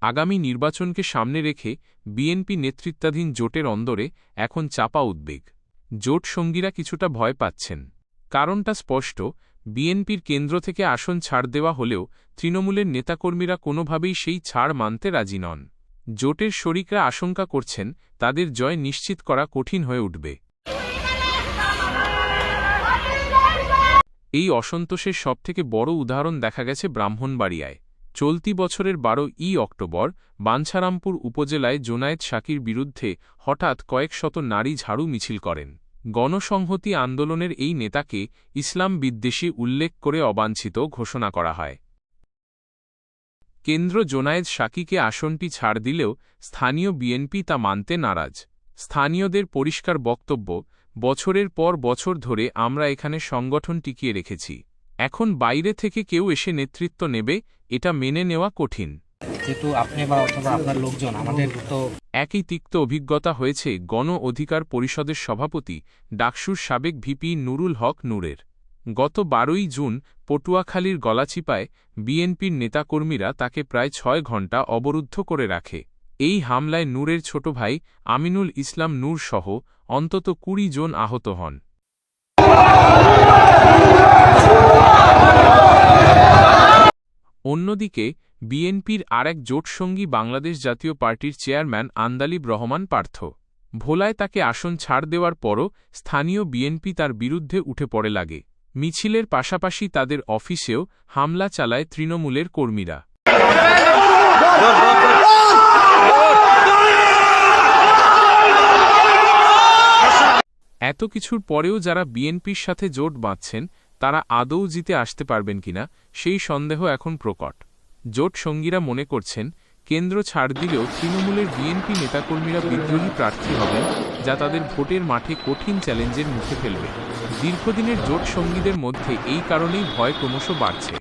আগামী নির্বাচনকে সামনে রেখে বিএনপি নেতৃত্বাধীন জোটের অন্দরে এখন চাপা উদ্বেগ। জোট সঙ্গীরা কিছুটা ভয় পাচ্ছেন। কারণটা স্পষ্ট, বিএনপির কেন্দ্র থেকে আসন ছাড় দেওয়া হলেও তৃণমূলের নেতাকর্মীরা কোনোভাবেই সেই ছাড় মানতে রাজি নন। জোটের শরিকরা আশঙ্কা করছেন তাদের জয় নিশ্চিত করা কঠিন হয়ে উঠবে। এই অসন্তোষের সবথেকে বড় উদাহরণ দেখা গেছে ব্রাহ্মণবাড়িয়ায়। চলতি বছরের 12 অক্টোবর বাঞ্ছারামপুর উপজেলায় জোনায়েদ সাকির বিরুদ্ধে হঠাৎ কয়েক শত নারী ঝাড়ু মিছিল করেন। গণসংহতি আন্দোলনের এই নেতাকে ইসলাম বিদ্বেষী উল্লেখ করে অবাঞ্ছিত ঘোষণা করা হয়। কেন্দ্র জোনায়েদ সাকিকে আসনটি ছাড় দিলেও স্থানীয় বিএনপি তা মানতে নারাজ। স্থানীয়দের পরিষ্কার বক্তব্য, বছরের পর বছর ধরে আমরা এখানে সংগঠন টিকিয়ে রেখেছি। এখন বাইরে থেকে কেউ এসে নেতৃত্ব নেবে, এটা মেনে নেওয়া কঠিন। যেহেতু আপনি বা অথবা আপনার লোকজন আমাদের তো একই তিক্ত অভিজ্ঞতা হয়েছে গণ অধিকার পরিষদের সভাপতি ডাকসুর সাবেক ভিপি নুরুল হক নূরের। গত 12 জুন পটুয়াখালীর গলাচিপায় বিএনপির নেতাকর্মীরা তাকে প্রায় 6 ঘণ্টা অবরুদ্ধ করে রাখে। এই হামলায় নূরের ছোট ভাই আমিনুল ইসলাম নূর সহ অন্তত 20 জন আহত হন। অন্যদিকে বিএনপির আরেক জোটসঙ্গী বাংলাদেশ জাতীয় পার্টির চেয়ারম্যান আন্দালিব রহমান পার্থ। ভোলায় তাকে আসন ছাড় দেওয়ার পরও স্থানীয় বিএনপি তার বিরুদ্ধে উঠে পড়ে লাগে। মিছিলের পাশাপাশি তাদের অফিসেও হামলা চালায় তৃণমূলের কর্মীরা। এত কিছুর পরেও যারা বিএনপির সাথে জোট বাঁধছেন তারা আদৌ জিতে আসতে পারবেন কিনা সেই সন্দেহ এখন প্রকট। জোট সঙ্গীরা মনে করছেন কেন্দ্র ছাড় দিলেও তৃণমূলের বিএনপি নেতাকর্মীরা বিদ্রোহী প্রার্থী হবেন, যা তাদের ভোটের মাঠে কঠিন চ্যালেঞ্জের মুখে ফেলবে। দীর্ঘদিনের জোট সঙ্গীদের মধ্যে এই কারণেই ভয় ক্রমশ বাড়ছে।